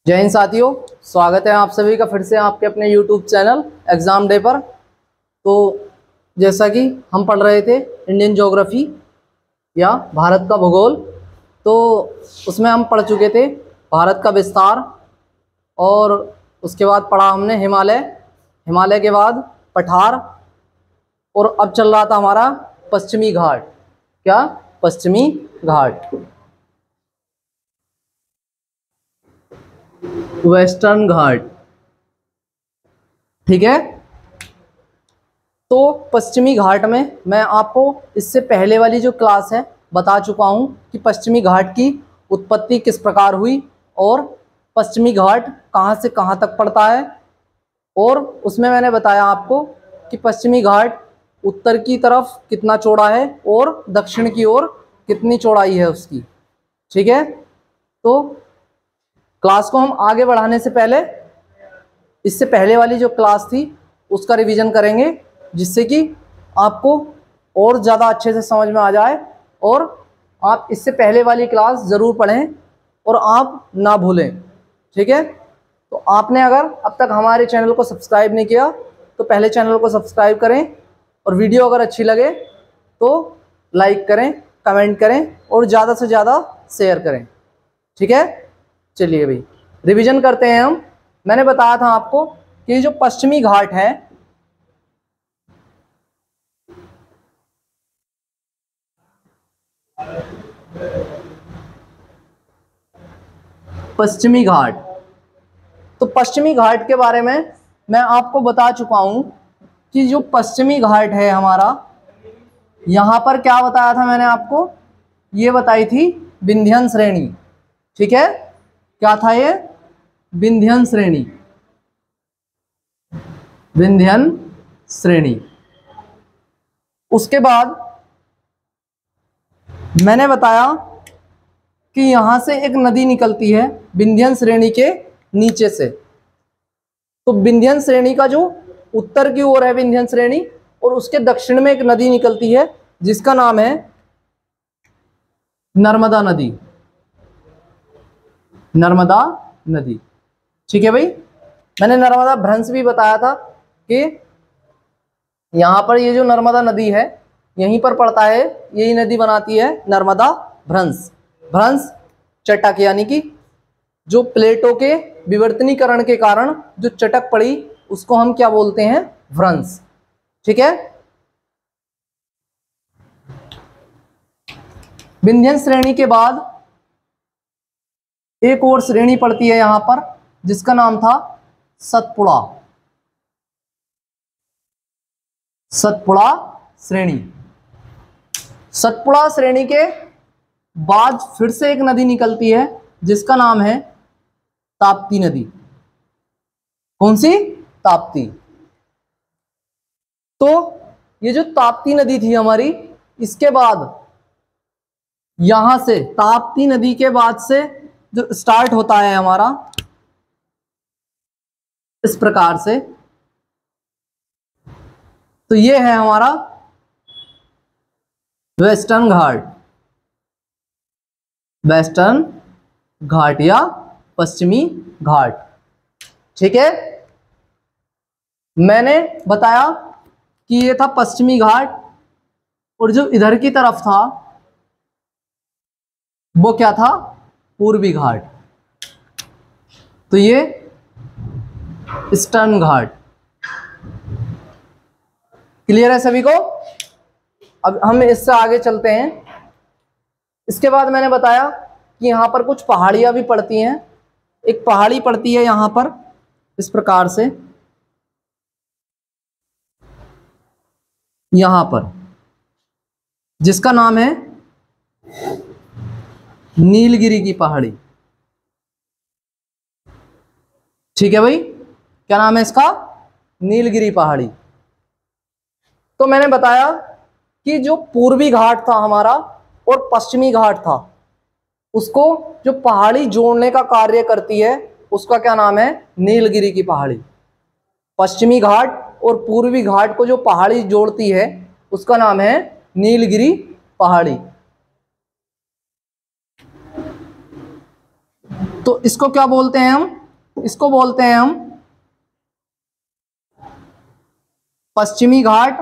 जय हिंद साथियों, स्वागत है आप सभी का फिर से आपके अपने YouTube चैनल एग्ज़ाम डे पर। तो जैसा कि हम पढ़ रहे थे इंडियन ज्योग्राफी या भारत का भूगोल, तो उसमें हम पढ़ चुके थे भारत का विस्तार, और उसके बाद पढ़ा हमने हिमालय, हिमालय के बाद पठार, और अब चल रहा था हमारा पश्चिमी घाट। क्या? पश्चिमी घाट, वेस्टर्न घाट। ठीक है। तो पश्चिमी घाट में मैं आपको इससे पहले वाली जो क्लास है बता चुका हूँ कि पश्चिमी घाट की उत्पत्ति किस प्रकार हुई और पश्चिमी घाट कहाँ से कहाँ तक पड़ता है। और उसमें मैंने बताया आपको कि पश्चिमी घाट उत्तर की तरफ कितना चौड़ा है और दक्षिण की ओर कितनी चौड़ाई है उसकी। ठीक है। तो क्लास को हम आगे बढ़ाने से पहले इससे पहले वाली जो क्लास थी उसका रिवीजन करेंगे, जिससे कि आपको और ज़्यादा अच्छे से समझ में आ जाए, और आप इससे पहले वाली क्लास ज़रूर पढ़ें और आप ना भूलें। ठीक है। तो आपने अगर अब तक हमारे चैनल को सब्सक्राइब नहीं किया तो पहले चैनल को सब्सक्राइब करें, और वीडियो अगर अच्छी लगे तो लाइक करें, कमेंट करें और ज़्यादा से ज़्यादा शेयर करें। ठीक है। चलिए भाई रिवीजन करते हैं हम। मैंने बताया था आपको कि जो पश्चिमी घाट है, पश्चिमी घाट, तो पश्चिमी घाट के बारे में मैं आपको बता चुका हूं कि जो पश्चिमी घाट है हमारा, यहां पर क्या बताया था मैंने आपको, ये बताई थी विंध्यन श्रेणी। ठीक है। क्या था ये? विंध्यन श्रेणी, विंध्यन श्रेणी। उसके बाद मैंने बताया कि यहां से एक नदी निकलती है विंध्यन श्रेणी के नीचे से। तो विंध्यन श्रेणी का जो उत्तर की ओर है विंध्यन श्रेणी, और उसके दक्षिण में एक नदी निकलती है जिसका नाम है नर्मदा नदी, नर्मदा नदी। ठीक है भाई। मैंने नर्मदा भ्रंश भी बताया था कि यहां पर ये जो नर्मदा नदी है यहीं पर पड़ता है, यही नदी बनाती है नर्मदा भ्रंश। भ्रंश चटक, यानी कि जो प्लेटों के विवर्तनीकरण के कारण जो चटक पड़ी उसको हम क्या बोलते हैं? भ्रंश। ठीक है। विंध्यन श्रेणी के बाद एक और श्रेणी पड़ती है यहां पर जिसका नाम था सतपुड़ा, सतपुड़ा श्रेणी। सतपुड़ा श्रेणी के बाद फिर से एक नदी निकलती है जिसका नाम है ताप्ती नदी। कौन सी? ताप्ती। तो ये जो ताप्ती नदी थी हमारी, इसके बाद यहां से ताप्ती नदी के बाद से जो स्टार्ट होता है हमारा इस प्रकार से, तो ये है हमारा वेस्टर्न घाट, वेस्टर्न घाट या पश्चिमी घाट। ठीक है। मैंने बताया कि ये था पश्चिमी घाट, और जो इधर की तरफ था वो क्या था? पूर्वी घाट। तो ये ईस्टर्न घाट। क्लियर है सभी को? अब हम इससे आगे चलते हैं। इसके बाद मैंने बताया कि यहां पर कुछ पहाड़ियां भी पड़ती हैं। एक पहाड़ी पड़ती है यहां पर इस प्रकार से, यहां पर, जिसका नाम है नीलगिरी की पहाड़ी। ठीक है भाई। क्या नाम है इसका? नीलगिरी पहाड़ी। तो मैंने बताया कि जो पूर्वी घाट था हमारा और पश्चिमी घाट था, उसको जो पहाड़ी जोड़ने का कार्य करती है उसका क्या नाम है? नीलगिरी की पहाड़ी। पश्चिमी घाट और पूर्वी घाट को जो पहाड़ी जोड़ती है उसका नाम है नीलगिरी पहाड़ी। तो इसको क्या बोलते हैं हम? इसको बोलते हैं हम पश्चिमी घाट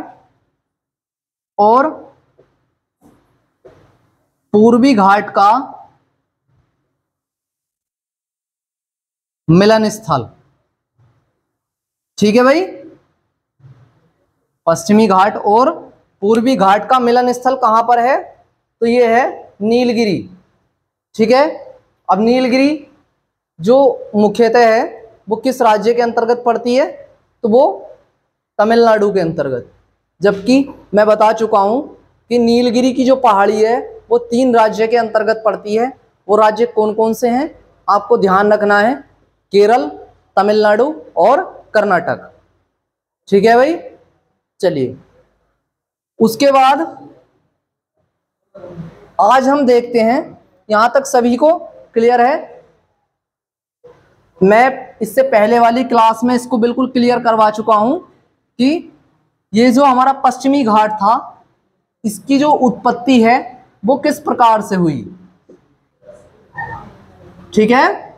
और पूर्वी घाट का मिलन स्थल। ठीक है भाई, पश्चिमी घाट और पूर्वी घाट का मिलन स्थल कहां पर है? तो ये है नीलगिरी। ठीक है, अब नीलगिरी जो मुख्यतः है वो किस राज्य के अंतर्गत पड़ती है? तो वो तमिलनाडु के अंतर्गत। जबकि मैं बता चुका हूं कि नीलगिरी की जो पहाड़ी है वो 3 राज्य के अंतर्गत पड़ती है। वो राज्य कौन कौन से हैं आपको ध्यान रखना है? केरल, तमिलनाडु और कर्नाटक। ठीक है भाई, चलिए उसके बाद आज हम देखते हैं, यहां तक सभी को क्लियर है? मैं इससे पहले वाली क्लास में इसको बिल्कुल क्लियर करवा चुका हूं कि ये जो हमारा पश्चिमी घाट था इसकी जो उत्पत्ति है वो किस प्रकार से हुई। ठीक है,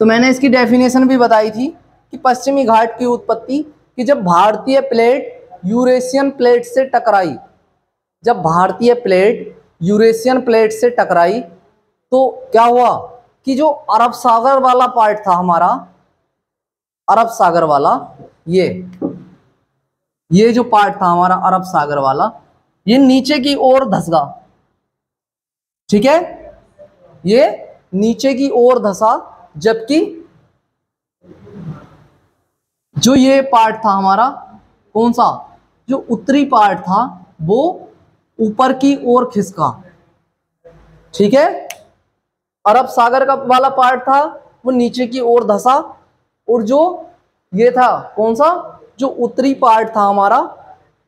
तो मैंने इसकी डेफिनेशन भी बताई थी कि पश्चिमी घाट की उत्पत्ति कि जब भारतीय प्लेट यूरेशियन प्लेट से टकराई, जब भारतीय प्लेट यूरेशियन प्लेट से टकराई तो क्या हुआ कि जो अरब सागर वाला पार्ट था हमारा, अरब सागर वाला, ये जो पार्ट था हमारा अरब सागर वाला, ये नीचे की ओर धंसा। ठीक है, ये नीचे की ओर धंसा, जबकि जो ये पार्ट था हमारा, कौन सा, जो उत्तरी पार्ट था वो ऊपर की ओर खिसका। ठीक है, अरब सागर का वाला पार्ट था वो नीचे की ओर धंसा, और जो ये था कौन सा, जो उत्तरी पार्ट था हमारा,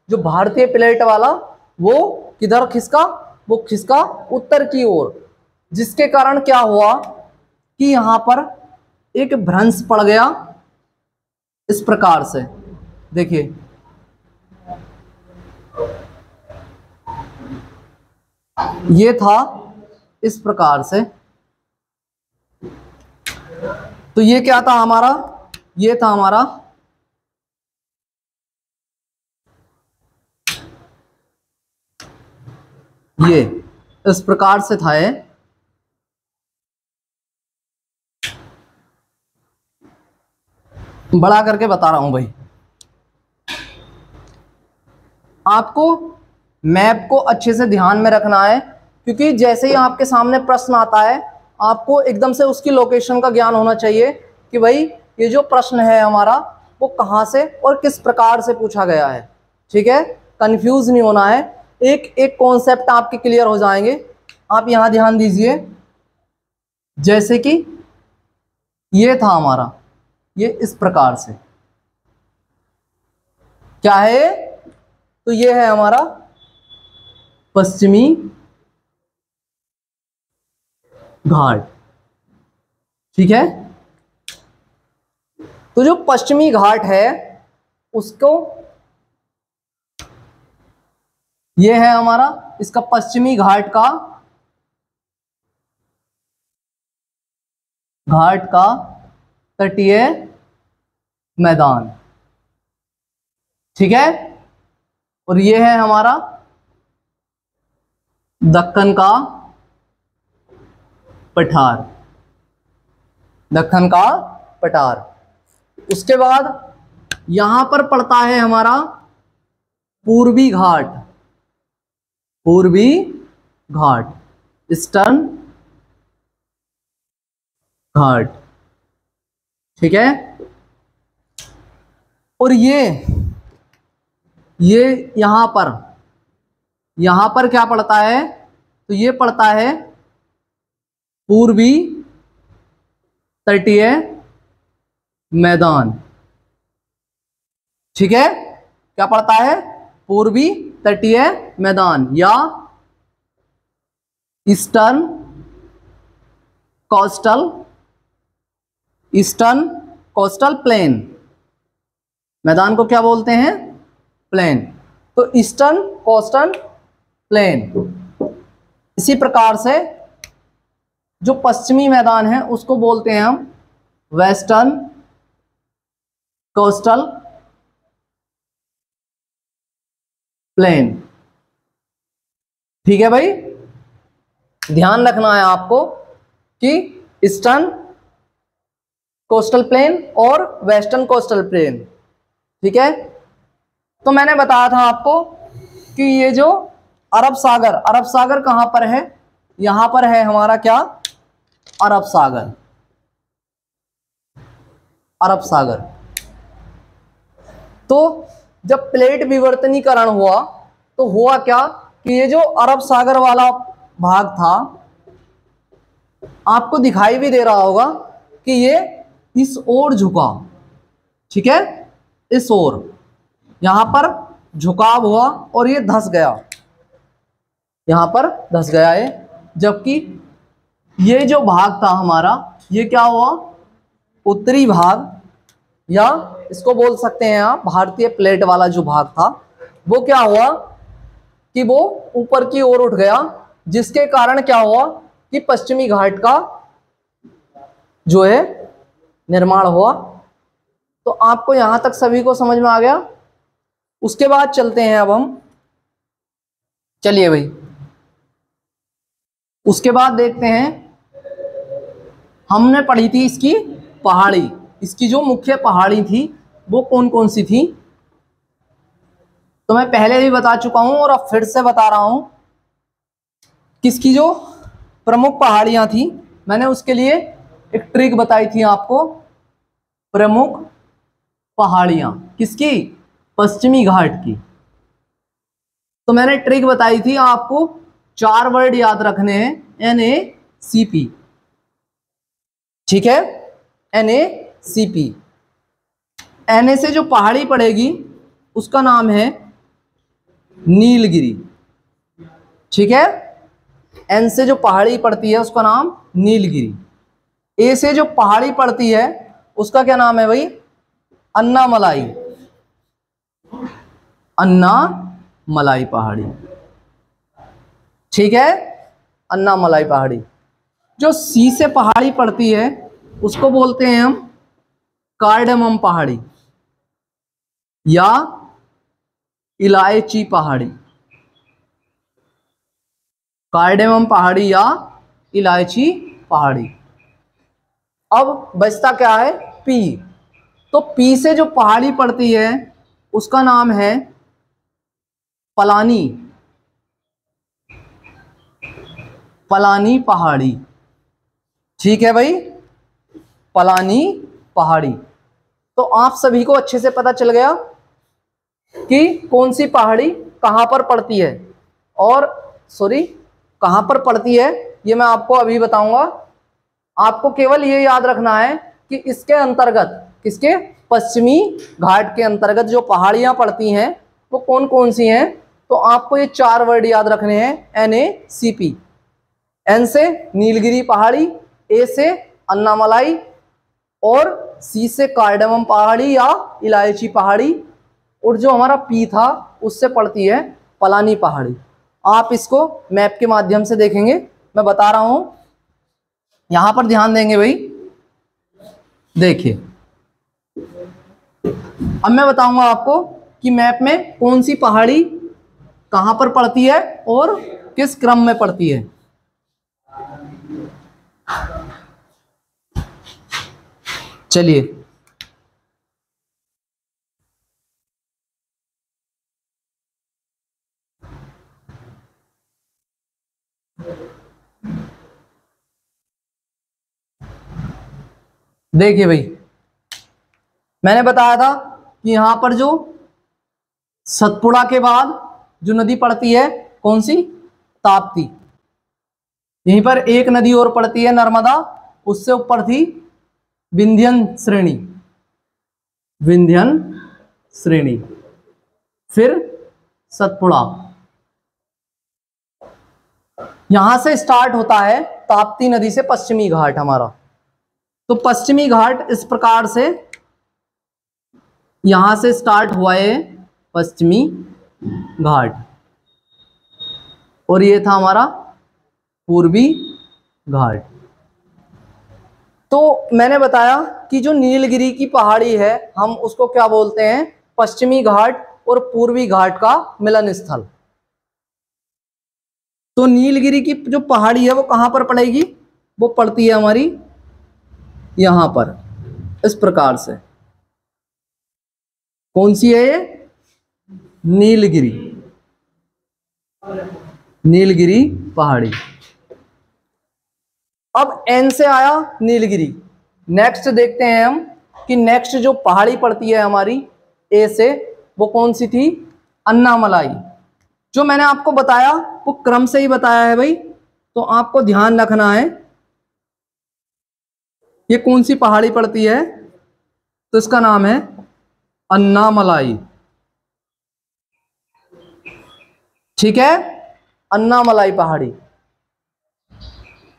जो भारतीय प्लेट वाला, वो किधर खिसका? वो खिसका उत्तर की ओर, जिसके कारण क्या हुआ कि यहां पर एक भ्रंश पड़ गया इस प्रकार से। देखिए, ये था इस प्रकार से। तो ये क्या था हमारा? ये था हमारा ये इस प्रकार से था। ये बड़ा करके बता रहा हूं भाई, आपको मैप को अच्छे से ध्यान में रखना है, क्योंकि जैसे ही आपके सामने प्रश्न आता है आपको एकदम से उसकी लोकेशन का ज्ञान होना चाहिए कि भाई ये जो प्रश्न है हमारा वो कहाँ से और किस प्रकार से पूछा गया है। ठीक है, कंफ्यूज नहीं होना है, एक एक कॉन्सेप्ट आपके क्लियर हो जाएंगे। आप यहां ध्यान दीजिए, जैसे कि ये था हमारा, ये इस प्रकार से क्या है, तो ये है हमारा पश्चिमी घाट। ठीक है, तो जो पश्चिमी घाट है उसको, ये है हमारा इसका पश्चिमी घाट का तटीय मैदान। ठीक है, और ये है हमारा दक्कन का पठार, दक्कन का पठार। उसके बाद यहां पर पड़ता है हमारा पूर्वी घाट, पूर्वी घाट, ईस्टर्न घाट। ठीक है, और ये यहां पर क्या पड़ता है? तो ये पड़ता है पूर्वी तटीय मैदान। ठीक है, क्या पड़ता है? पूर्वी तटीय मैदान या ईस्टर्न कोस्टल प्लेन। मैदान को क्या बोलते हैं? प्लेन। तो ईस्टर्न कोस्टल प्लेन। इसी प्रकार से जो पश्चिमी मैदान है उसको बोलते हैं हम वेस्टर्न कोस्टल प्लेन। ठीक है भाई, ध्यान रखना है आपको कि ईस्टर्न कोस्टल प्लेन और वेस्टर्न कोस्टल प्लेन। ठीक है, तो मैंने बताया था आपको कि ये जो अरब सागर कहां पर है, यहां पर है हमारा क्या, अरब सागर। अरब सागर। तो जब प्लेट विवर्तनीकरण हुआ तो हुआ क्या कि ये जो अरब सागर वाला भाग था, आपको दिखाई भी दे रहा होगा कि ये इस ओर झुका। ठीक है, इस ओर यहां पर झुकाव हुआ और ये धंस गया, यहां पर धंस गया है। जबकि ये जो भाग था हमारा, ये क्या हुआ, उत्तरी भाग, या इसको बोल सकते हैं आप भारतीय प्लेट वाला जो भाग था, वो क्या हुआ कि वो ऊपर की ओर उठ गया, जिसके कारण क्या हुआ कि पश्चिमी घाट का जो है निर्माण हुआ। तो आपको यहां तक सभी को समझ में आ गया। उसके बाद चलते हैं अब हम, चलिए भाई, उसके बाद देखते हैं, हमने पढ़ी थी इसकी पहाड़ी, इसकी जो मुख्य पहाड़ी थी वो कौन कौन सी थी, तो मैं पहले भी बता चुका हूं और अब फिर से बता रहा हूं। किसकी जो प्रमुख पहाड़ियां थी, मैंने उसके लिए एक ट्रिक बताई थी आपको। प्रमुख पहाड़ियां किसकी, पश्चिमी घाट की। तो मैंने ट्रिक बताई थी आपको, 4 वर्ड याद रखने हैं, NACP। ठीक है, NACP। NA से जो पहाड़ी पड़ेगी उसका नाम है नीलगिरी। ठीक है, N से जो पहाड़ी पड़ती है उसका नाम नीलगिरी। A से जो पहाड़ी पड़ती है उसका क्या नाम है भाई, अन्नामलाई। अन्नामलाई पहाड़ी। ठीक है, अन्नामलाई पहाड़ी। जो C से पहाड़ी पड़ती है उसको बोलते हैं हम कार्डेमम पहाड़ी या इलायची पहाड़ी। कार्डेमम पहाड़ी या इलायची पहाड़ी। अब बचता क्या है, P। तो P से जो पहाड़ी पड़ती है उसका नाम है पलानी, पलानी पहाड़ी। ठीक है भाई, पलानी पहाड़ी। तो आप सभी को अच्छे से पता चल गया कि कौन सी पहाड़ी कहां पर पड़ती है, और कहां पर पड़ती है ये मैं आपको अभी बताऊंगा। आपको केवल ये याद रखना है कि इसके अंतर्गत, किसके, पश्चिमी घाट के अंतर्गत जो पहाड़ियां पड़ती हैं वो कौन कौन सी हैं। तो आपको ये 4 वर्ड याद रखने हैं, NACP। N से नीलगिरी पहाड़ी, A से अन्नामलाई, और C से कार्डेमम पहाड़ी या इलायची पहाड़ी, और जो हमारा P था उससे पड़ती है पलानी पहाड़ी। आप इसको मैप के माध्यम से देखेंगे, मैं बता रहा हूं, यहां पर ध्यान देंगे भाई। देखिए, अब मैं बताऊंगा आपको कि मैप में कौन सी पहाड़ी कहां पर पड़ती है और किस क्रम में पड़ती है। चलिए, देखिए भाई, मैंने बताया था कि यहां पर जो सतपुड़ा के बाद जो नदी पड़ती है कौन सी, ताप्ती। यहीं पर एक नदी और पड़ती है नर्मदा, उससे ऊपर थी विंध्यन श्रेणी, विंध्यन श्रेणी, फिर सतपुड़ा। यहां से स्टार्ट होता है ताप्ती नदी से पश्चिमी घाट हमारा। तो पश्चिमी घाट इस प्रकार से यहां से स्टार्ट हुआ है पश्चिमी घाट, और ये था हमारा पूर्वी घाट। तो मैंने बताया कि जो नीलगिरी की पहाड़ी है हम उसको क्या बोलते हैं, पश्चिमी घाट और पूर्वी घाट का मिलन स्थल। तो नीलगिरी की जो पहाड़ी है वो कहां पर पड़ेगी, वो पड़ती है हमारी यहां पर, इस प्रकार से। कौन सी है ये, नीलगिरी, नीलगिरी पहाड़ी। अब एन से आया नीलगिरी। नेक्स्ट देखते हैं हम कि नेक्स्ट जो पहाड़ी पड़ती है हमारी ए से, वो कौन सी थी, अन्नामलाई। जो मैंने आपको बताया वो क्रम से ही बताया है भाई, तो आपको ध्यान रखना है। ये कौन सी पहाड़ी पड़ती है, तो इसका नाम है अन्नामलाई। ठीक है, अन्नामलाई पहाड़ी।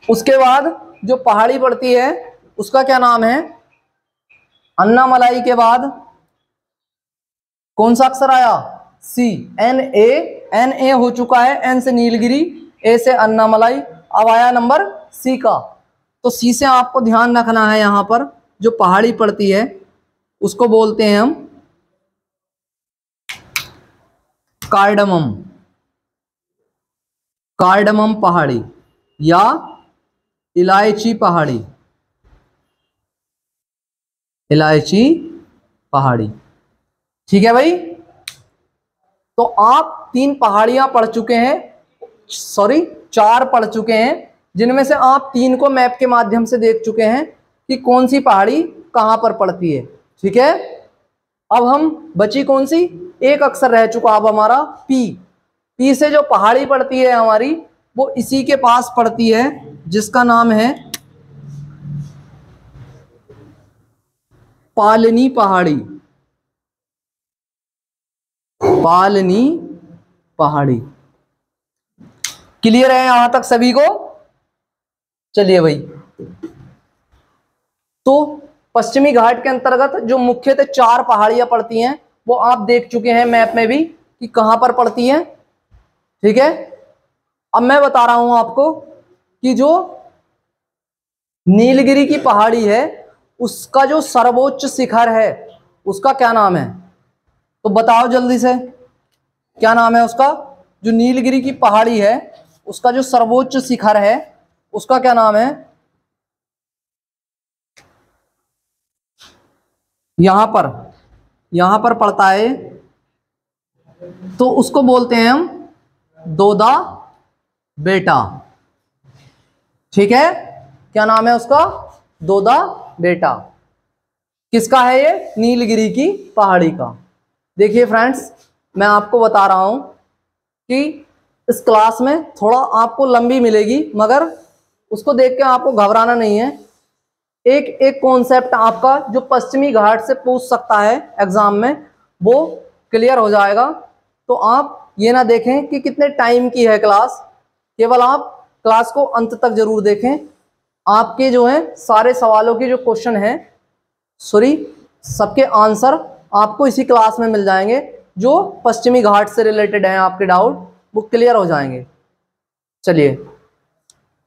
उसके बाद जो पहाड़ी पड़ती है उसका क्या नाम है, अन्नामलाई के बाद कौन सा अक्षर आया, सी, एन ए। एन ए हो चुका है, एन से नीलगिरी, ए से अन्नामलाई, अब आया नंबर सी का। तो सी से आपको ध्यान रखना है, यहां पर जो पहाड़ी पड़ती है उसको बोलते हैं हम कार्डमम, कार्डमम पहाड़ी या इलायची पहाड़ी, इलायची पहाड़ी। ठीक है भाई, तो आप 3 पहाड़ियां पढ़ चुके हैं, सॉरी 4 पढ़ चुके हैं, जिनमें से आप 3 को मैप के माध्यम से देख चुके हैं कि कौन सी पहाड़ी कहां पर पड़ती है। ठीक है, अब हम बची कौन सी, एक अक्षर रह चुका अब हमारा पी। पी से जो पहाड़ी पड़ती है हमारी वो इसी के पास पड़ती है, जिसका नाम है पालनी पहाड़ी, पालनी पहाड़ी। क्लियर है यहां तक सभी को, चलिए भाई। तो पश्चिमी घाट के अंतर्गत जो मुख्यतः 4 पहाड़ियां पड़ती हैं वो आप देख चुके हैं मैप में भी कि कहां पर पड़ती हैं। ठीक है, अब मैं बता रहा हूं आपको कि जो नीलगिरी की पहाड़ी है उसका जो सर्वोच्च शिखर है उसका क्या नाम है, तो बताओ जल्दी से, क्या नाम है उसका। जो नीलगिरी की पहाड़ी है उसका जो सर्वोच्च शिखर है उसका क्या नाम है, यहां पर पड़ता है, तो उसको बोलते हैं हम दोदा बेटा। ठीक है, क्या नाम है उसका, दोदा बेटा। किसका है ये, नीलगिरी की पहाड़ी का। देखिए फ्रेंड्स, मैं आपको बता रहा हूं कि इस क्लास में थोड़ा आपको लंबी मिलेगी, मगर उसको देख के आपको घबराना नहीं है। एक एक कॉन्सेप्ट आपका जो पश्चिमी घाट से पूछ सकता है एग्जाम में वो क्लियर हो जाएगा। तो आप ये ना देखें कि कितने टाइम की है क्लास, केवल आप क्लास को अंत तक जरूर देखें। आपके जो है सारे सवालों के जो क्वेश्चन हैं, सॉरी सबके आंसर आपको इसी क्लास में मिल जाएंगे। जो पश्चिमी घाट से रिलेटेड हैं आपके डाउट वो क्लियर हो जाएंगे। चलिए,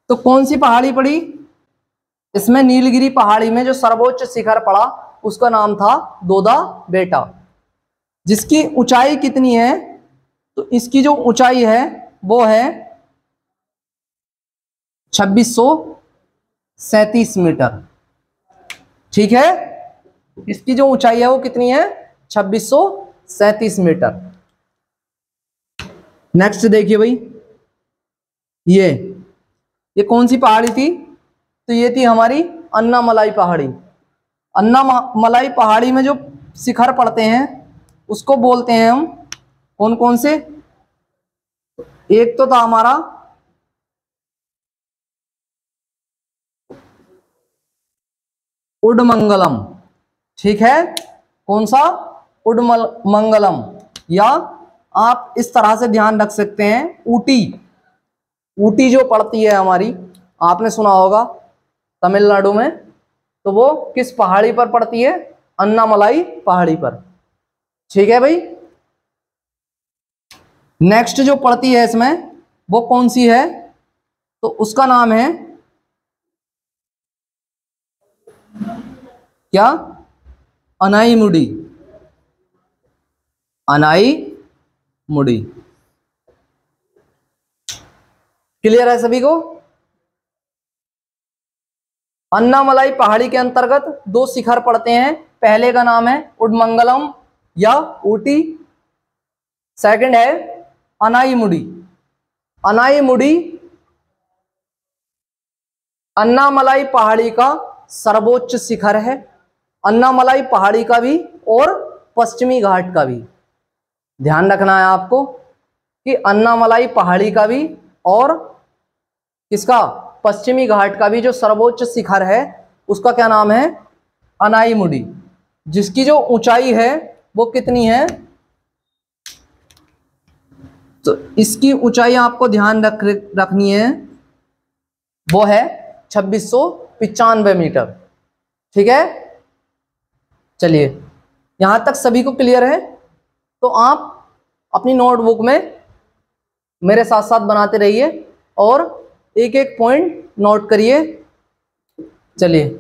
तो कौन सी पहाड़ी पड़ी इसमें, नीलगिरी पहाड़ी में जो सर्वोच्च शिखर पड़ा उसका नाम था दोदा बेटा। जिसकी ऊंचाई कितनी है, तो इसकी जो ऊंचाई है वो है 2637 मीटर। ठीक है, इसकी जो ऊंचाई है वो कितनी है, 2637 मीटर। नेक्स्ट देखिए भाई, ये कौन सी पहाड़ी थी, तो ये थी हमारी अन्नामलाई पहाड़ी। अन्नामलाई पहाड़ी में जो शिखर पड़ते हैं उसको बोलते हैं हम कौन कौन से, एक तो था हमारा उडमंगलम। ठीक है, कौन सा, उडमंगलम, या आप इस तरह से ध्यान रख सकते हैं ऊटी। ऊटी जो पड़ती है हमारी, आपने सुना होगा तमिलनाडु में, तो वो किस पहाड़ी पर पड़ती है, अन्नामलाई पहाड़ी पर। ठीक है भाई, नेक्स्ट जो पड़ती है इसमें वो कौन सी है, तो उसका नाम है क्या? अनाईमुडी। अनाईमुडी। क्लियर है सभी को? अन्नामलाई पहाड़ी के अंतर्गत दो शिखर पड़ते हैं। पहले का नाम है उडमंगलम या ऊटी, सेकंड है अनाईमुडी। अनाईमुडी अन्नामलाई पहाड़ी का सर्वोच्च शिखर है। अन्नामलाई पहाड़ी का भी और पश्चिमी घाट का भी ध्यान रखना है आपको कि अन्नामलाई पहाड़ी का भी और किसका, पश्चिमी घाट का भी जो सर्वोच्च शिखर है उसका क्या नाम है? अनाईमुडी। जिसकी जो ऊंचाई है वो कितनी है? तो इसकी ऊंचाई आपको ध्यान रखनी है, वो है 2695 मीटर। ठीक है, चलिए यहां तक सभी को क्लियर है? तो आप अपनी नोटबुक में मेरे साथ साथ बनाते रहिए और एक एक पॉइंट नोट करिए। चलिए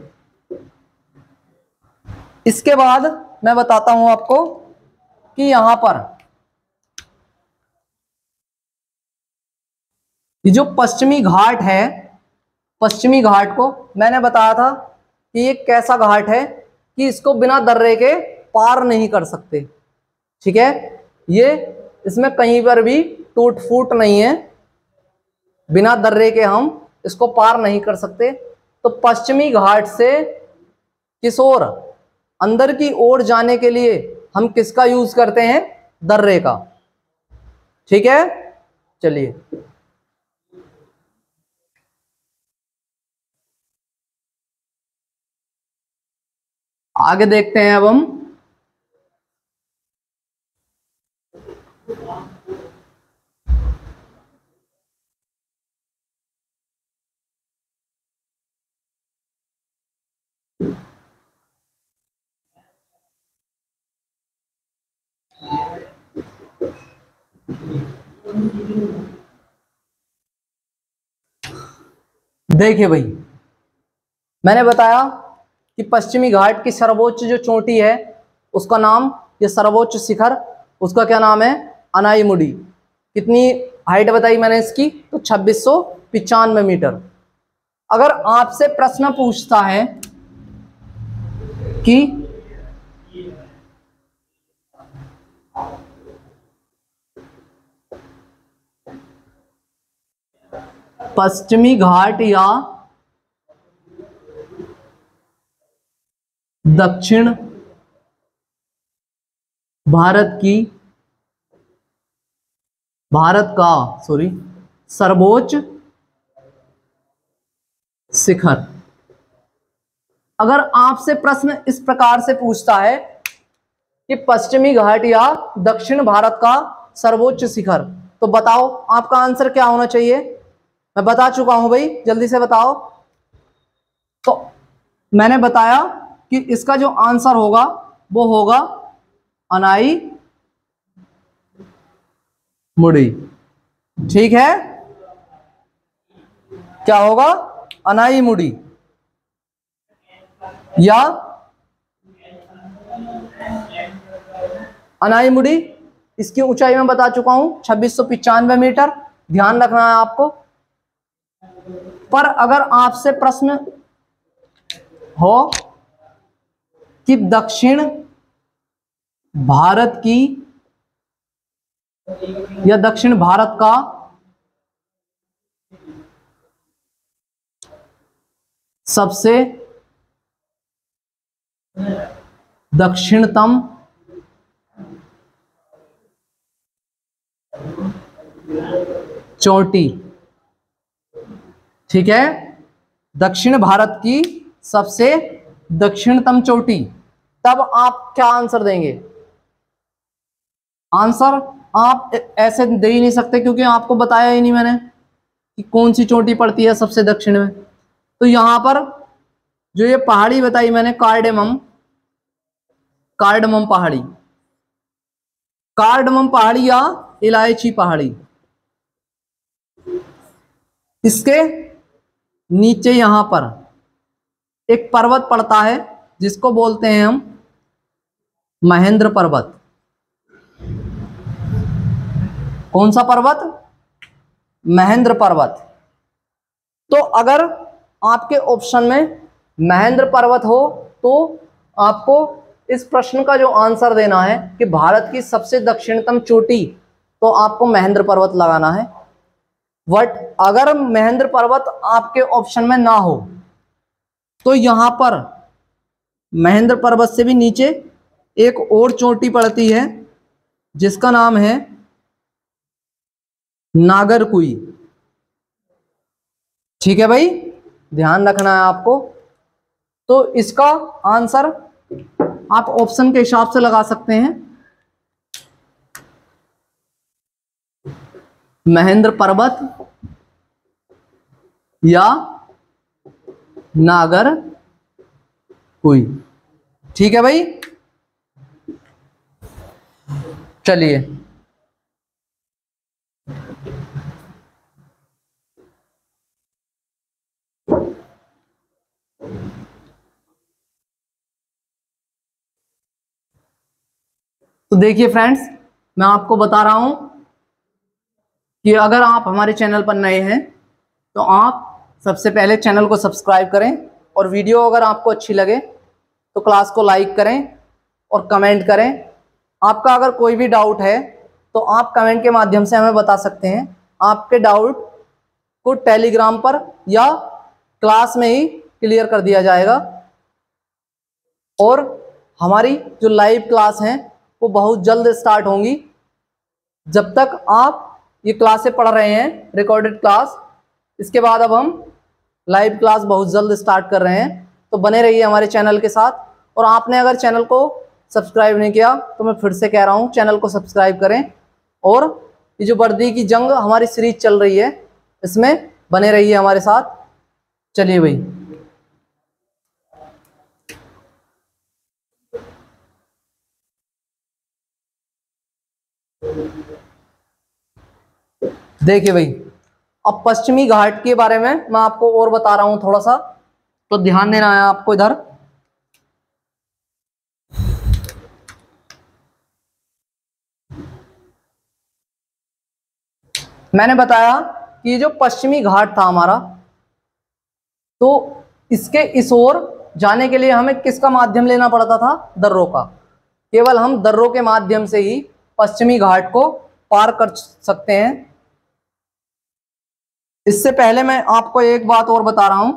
इसके बाद मैं बताता हूं आपको कि यहां पर ये जो पश्चिमी घाट है, पश्चिमी घाट को मैंने बताया था कि ये कैसा घाट है कि इसको बिना दर्रे के पार नहीं कर सकते। ठीक है, ये इसमें कहीं पर भी टूट फूट नहीं है, बिना दर्रे के हम इसको पार नहीं कर सकते। तो पश्चिमी घाट से किस ओर, अंदर की ओर जाने के लिए हम किसका यूज करते हैं? दर्रे का। ठीक है, चलिए आगे देखते हैं अब हम। देखिए भाई, मैंने बताया कि पश्चिमी घाट की सर्वोच्च जो चोटी है उसका नाम, ये सर्वोच्च शिखर, उसका क्या नाम है? अनाईमुडी। कितनी हाइट बताई मैंने इसकी? तो 2695 मीटर। अगर आपसे प्रश्न पूछता है कि पश्चिमी घाट या दक्षिण भारत का सर्वोच्च शिखर, अगर आपसे प्रश्न इस प्रकार से पूछता है कि पश्चिमी घाट या दक्षिण भारत का सर्वोच्च शिखर, तो बताओ आपका आंसर क्या होना चाहिए? मैं बता चुका हूं भाई, जल्दी से बताओ। तो मैंने बताया कि इसका जो आंसर होगा वो होगा अनाईमुडी। ठीक है, क्या होगा? अनाईमुडी या अनाईमुडी। इसकी ऊंचाई मैं बता चुका हूं 2695 मीटर, ध्यान रखना है आपको। पर अगर आपसे प्रश्न हो कि दक्षिण भारत की या दक्षिण भारत का सबसे दक्षिणतम चोटी, ठीक है, दक्षिण भारत की सबसे दक्षिणतम चोटी, तब आप क्या आंसर देंगे? आंसर आप ऐसे दे ही नहीं सकते क्योंकि आपको बताया ही नहीं मैंने कि कौन सी चोटी पड़ती है सबसे दक्षिण में। तो यहां पर जो ये पहाड़ी बताई मैंने, कार्डमम पहाड़ी या इलायची पहाड़ी, इसके नीचे यहां पर एक पर्वत पड़ता है जिसको बोलते हैं हम महेंद्र पर्वत। कौन सा पर्वत? महेंद्र पर्वत। तो अगर आपके ऑप्शन में महेंद्र पर्वत हो तो आपको इस प्रश्न का जो आंसर देना है कि भारत की सबसे दक्षिणतम चोटी, तो आपको महेंद्र पर्वत लगाना है। बट अगर महेंद्र पर्वत आपके ऑप्शन में ना हो तो यहां पर महेंद्र पर्वत से भी नीचे एक और चोटी पड़ती है जिसका नाम है नागरकुई। ठीक है भाई, ध्यान रखना है आपको। तो इसका आंसर आप ऑप्शन के हिसाब से लगा सकते हैं, महेंद्र पर्वत या नागरकुई। ठीक है भाई, चलिए तो देखिए फ्रेंड्स, मैं आपको बता रहा हूं कि अगर आप हमारे चैनल पर नए हैं तो आप सबसे पहले चैनल को सब्सक्राइब करें, और वीडियो अगर आपको अच्छी लगे तो क्लास को लाइक करें और कमेंट करें। आपका अगर कोई भी डाउट है तो आप कमेंट के माध्यम से हमें बता सकते हैं। आपके डाउट को टेलीग्राम पर या क्लास में ही क्लियर कर दिया जाएगा। और हमारी जो लाइव क्लास हैं वो बहुत जल्द स्टार्ट होंगी। जब तक आप ये क्लासें पढ़ रहे हैं रिकॉर्डेड क्लास, इसके बाद अब हम लाइव क्लास बहुत जल्द स्टार्ट कर रहे हैं, तो बने रहिए हमारे चैनल के साथ। और आपने अगर चैनल को सब्सक्राइब नहीं किया तो मैं फिर से कह रहा हूँ, चैनल को सब्सक्राइब करें। और ये जो वर्दी की जंग हमारी सीरीज चल रही है इसमें बने रहिए हमारे साथ। चलिए भाई, देखिए भाई, अब पश्चिमी घाट के बारे में मैं आपको और बता रहा हूं थोड़ा सा, तो ध्यान देना है आपको। इधर मैंने बताया कि जो पश्चिमी घाट था हमारा, तो इसके इस ओर जाने के लिए हमें किसका माध्यम लेना पड़ता था? दर्रों का। केवल हम दर्रों के माध्यम से ही पश्चिमी घाट को पार कर सकते हैं। इससे पहले मैं आपको एक बात और बता रहा हूं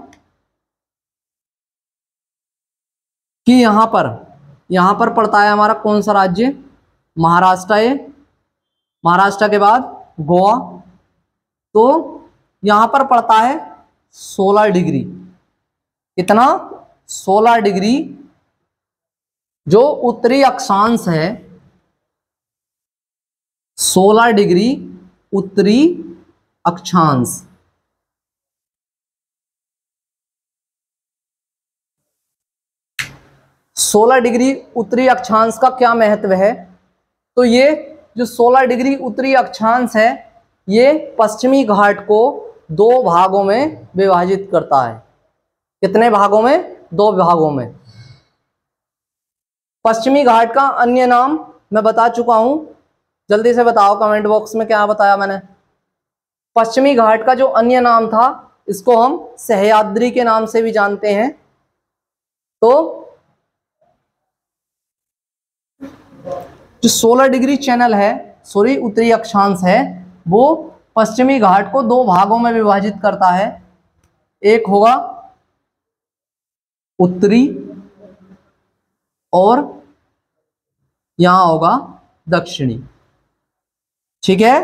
कि यहां पर पड़ता है हमारा कौन सा राज्य? महाराष्ट्र है। महाराष्ट्र के बाद गोवा। तो यहां पर पड़ता है 16 डिग्री। कितना? 16 डिग्री जो उत्तरी अक्षांश है, 16 डिग्री उत्तरी अक्षांश। सोलह डिग्री उत्तरी अक्षांश का क्या महत्व है? तो ये जो 16 डिग्री उत्तरी अक्षांश है ये पश्चिमी घाट को 2 भागों में विभाजित करता है। कितने भागों में? 2 भागों में। पश्चिमी घाट का अन्य नाम मैं बता चुका हूं, जल्दी से बताओ कमेंट बॉक्स में क्या बताया मैंने। पश्चिमी घाट का जो अन्य नाम था इसको हम सह्याद्री के नाम से भी जानते हैं। तो जो 16 डिग्री चैनल है, सॉरी उत्तरी अक्षांश है, वो पश्चिमी घाट को 2 भागों में विभाजित करता है। एक होगा उत्तरी और यहां होगा दक्षिणी। ठीक है,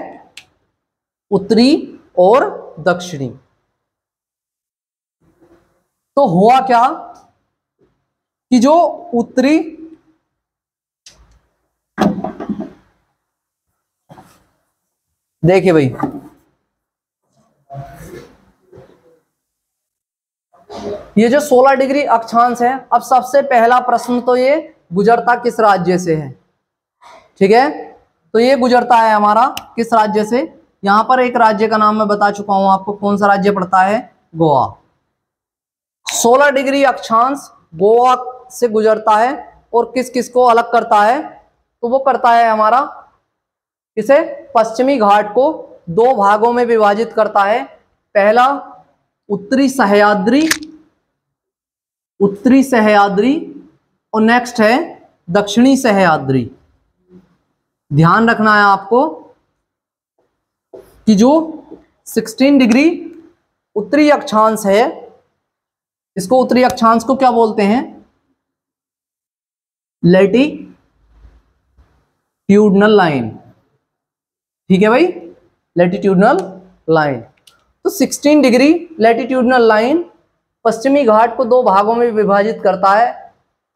उत्तरी और दक्षिणी। तो हुआ क्या कि जो उत्तरी देखिए भाई, ये जो 16 डिग्री अक्षांश है, अब सबसे पहला प्रश्न तो ये गुजरता किस राज्य से है? ठीक है, तो ये गुजरता है हमारा किस राज्य से? यहां पर एक राज्य का नाम मैं बता चुका हूं आपको, कौन सा राज्य पड़ता है? गोवा। 16 डिग्री अक्षांश गोवा से गुजरता है और किस किस को अलग करता है, तो वो करता है हमारा किसे, पश्चिमी घाट को दो भागों में विभाजित करता है। पहला उत्तरी सह्याद्री, उत्तरी सह्याद्री, और नेक्स्ट है दक्षिणी सह्याद्री। ध्यान रखना है आपको कि जो 16 डिग्री उत्तरी अक्षांश है, इसको उत्तरी अक्षांश को क्या बोलते हैं, लैटिट्यूडनल लाइन। ठीक है भाई, लैटिट्यूडनल लाइन। तो 16 डिग्री लैटिट्यूडनल लाइन पश्चिमी घाट को दो भागों में विभाजित करता है।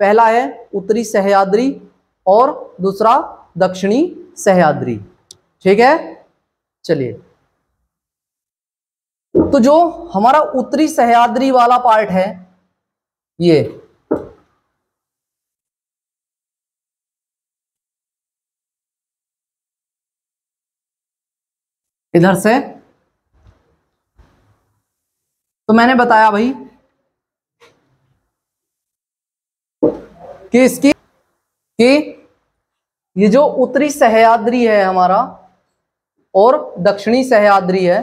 पहला है उत्तरी सह्याद्री और दूसरा दक्षिणी सह्याद्री। ठीक है, चलिए, तो जो हमारा उत्तरी सह्याद्री वाला पार्ट है, ये इधर से, तो मैंने बताया भाई कि इसकी कि ये जो उत्तरी सह्याद्री है हमारा और दक्षिणी सह्याद्री है,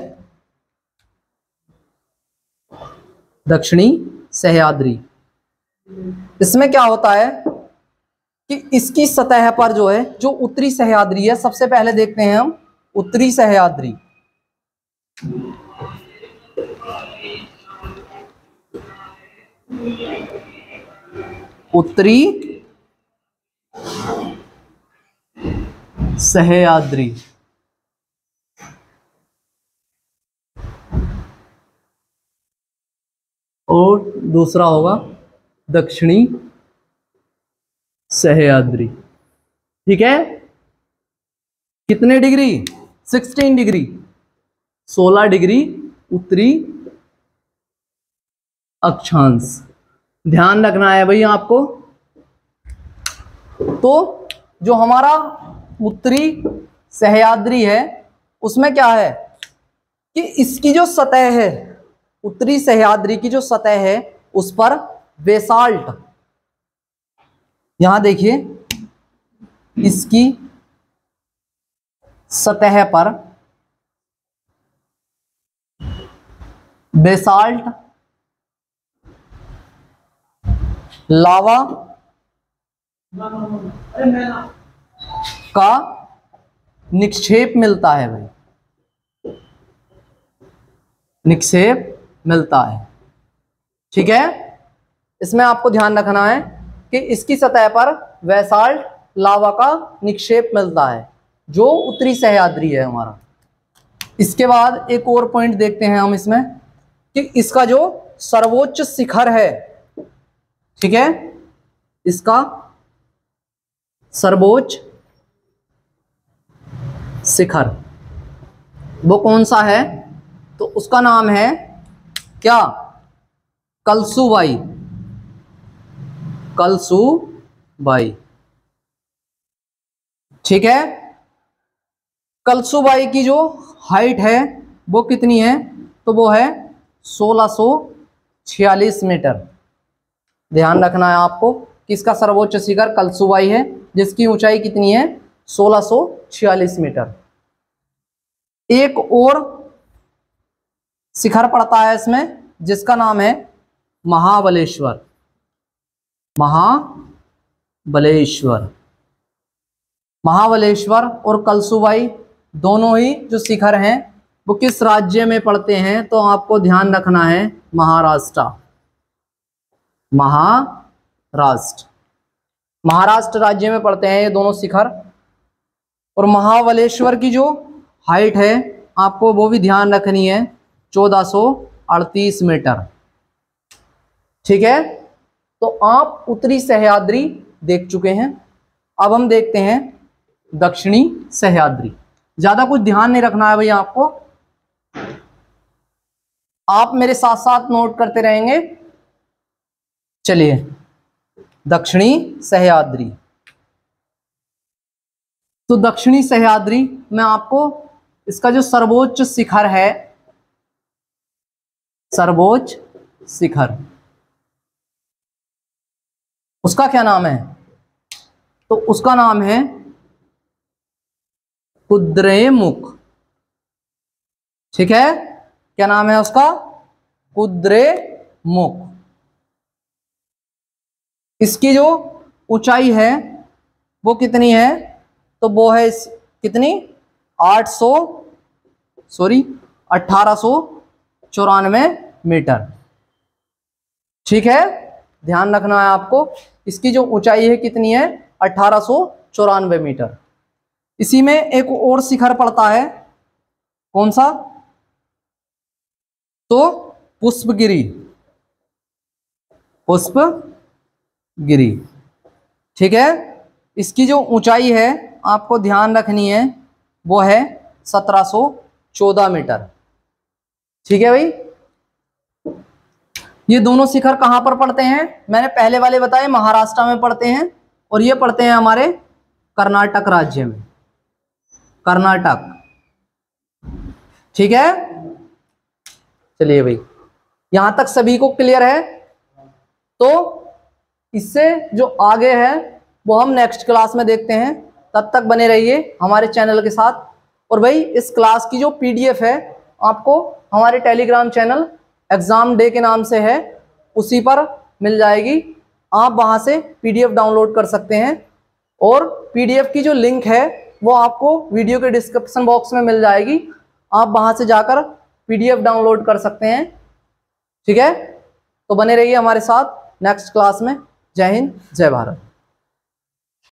दक्षिणी सह्याद्री, इसमें क्या होता है कि इसकी सतह पर जो है, जो उत्तरी सह्याद्री है, सबसे पहले देखते हैं हम उत्तरी सह्याद्री। उत्तरी सह्याद्री और दूसरा होगा दक्षिणी सह्याद्री। ठीक है, कितने डिग्री, 16 डिग्री, 16 डिग्री उत्तरी अक्षांश। ध्यान रखना है भाई आपको। तो जो हमारा उत्तरी सह्याद्री है, उसमें क्या है कि इसकी जो सतह है, उत्तरी सह्याद्री की जो सतह है, उस पर बेसाल्ट, यहां देखिए, इसकी सतह पर बेसाल्ट लावा का निक्षेप मिलता है भाई, निक्षेप मिलता है। ठीक है, इसमें आपको ध्यान रखना है कि इसकी सतह पर बेसाल्ट लावा का निक्षेप मिलता है, जो उत्तरी सह्याद्री है हमारा। इसके बाद एक और पॉइंट देखते हैं हम इसमें कि इसका जो सर्वोच्च शिखर है, ठीक है, इसका सर्वोच्च शिखर वो कौन सा है, तो उसका नाम है क्या, कलसुबाई, कलसुबाई। ठीक है, कलसुबाई की जो हाइट है वो कितनी है, तो वो है 1646 मीटर। ध्यान रखना है आपको कि इसका सर्वोच्च शिखर कलसुबाई है, जिसकी ऊंचाई कितनी है, 1646 मीटर। एक और शिखर पड़ता है इसमें, जिसका नाम है महाबलेश्वर, महाबलेश्वर। महाबलेश्वर और कलसुबाई दोनों ही जो शिखर हैं वो किस राज्य में पड़ते हैं, तो आपको ध्यान रखना है महाराष्ट्र, महाराष्ट्र, महाराष्ट्र राज्य में पड़ते हैं ये दोनों शिखर। और महाबलेश्वर की जो हाइट है आपको वो भी ध्यान रखनी है, 1438 मीटर। ठीक है, तो आप उत्तरी सह्याद्री देख चुके हैं। अब हम देखते हैं दक्षिणी सह्याद्री। ज्यादा कुछ ध्यान नहीं रखना है भैया आपको, आप मेरे साथ साथ नोट करते रहेंगे। चलिए, दक्षिणी सह्याद्री। तो दक्षिणी सह्याद्री में आपको इसका जो सर्वोच्च शिखर है, सर्वोच्च शिखर उसका क्या नाम है? तो उसका नाम है कुद्रेमुख। ठीक है, क्या नाम है उसका? कुद्रेमुख। इसकी जो ऊंचाई है वो कितनी है? तो वो है कितनी? 1894 मीटर। ठीक है, ध्यान रखना है आपको, इसकी जो ऊंचाई है कितनी है? 1894 मीटर। इसी में एक और शिखर पड़ता है, कौन सा? तो पुष्पगिरी। पुष्पगिरी। ठीक है, इसकी जो ऊंचाई है आपको ध्यान रखनी है वो है 1714 मीटर। ठीक है भाई, ये दोनों शिखर कहां पर पड़ते हैं? मैंने पहले वाले बताए महाराष्ट्र में पड़ते हैं, और ये पड़ते हैं हमारे कर्नाटक राज्य में, कर्नाटक। ठीक है, चलिए भाई, यहां तक सभी को क्लियर है? तो इससे जो आगे है वो हम नेक्स्ट क्लास में देखते हैं। तब तक बने रहिए हमारे चैनल के साथ। और भाई, इस क्लास की जो पीडीएफ है आपको हमारे टेलीग्राम चैनल एग्जाम डे के नाम से है, उसी पर मिल जाएगी। आप वहां से पीडीएफ डाउनलोड कर सकते हैं, और पीडीएफ की जो लिंक है वो आपको वीडियो के डिस्क्रिप्शन बॉक्स में मिल जाएगी। आप वहां से जाकर पीडीएफ डाउनलोड कर सकते हैं। ठीक है, तो बने रहिए हमारे साथ नेक्स्ट क्लास में। जय हिंद, जय भारत।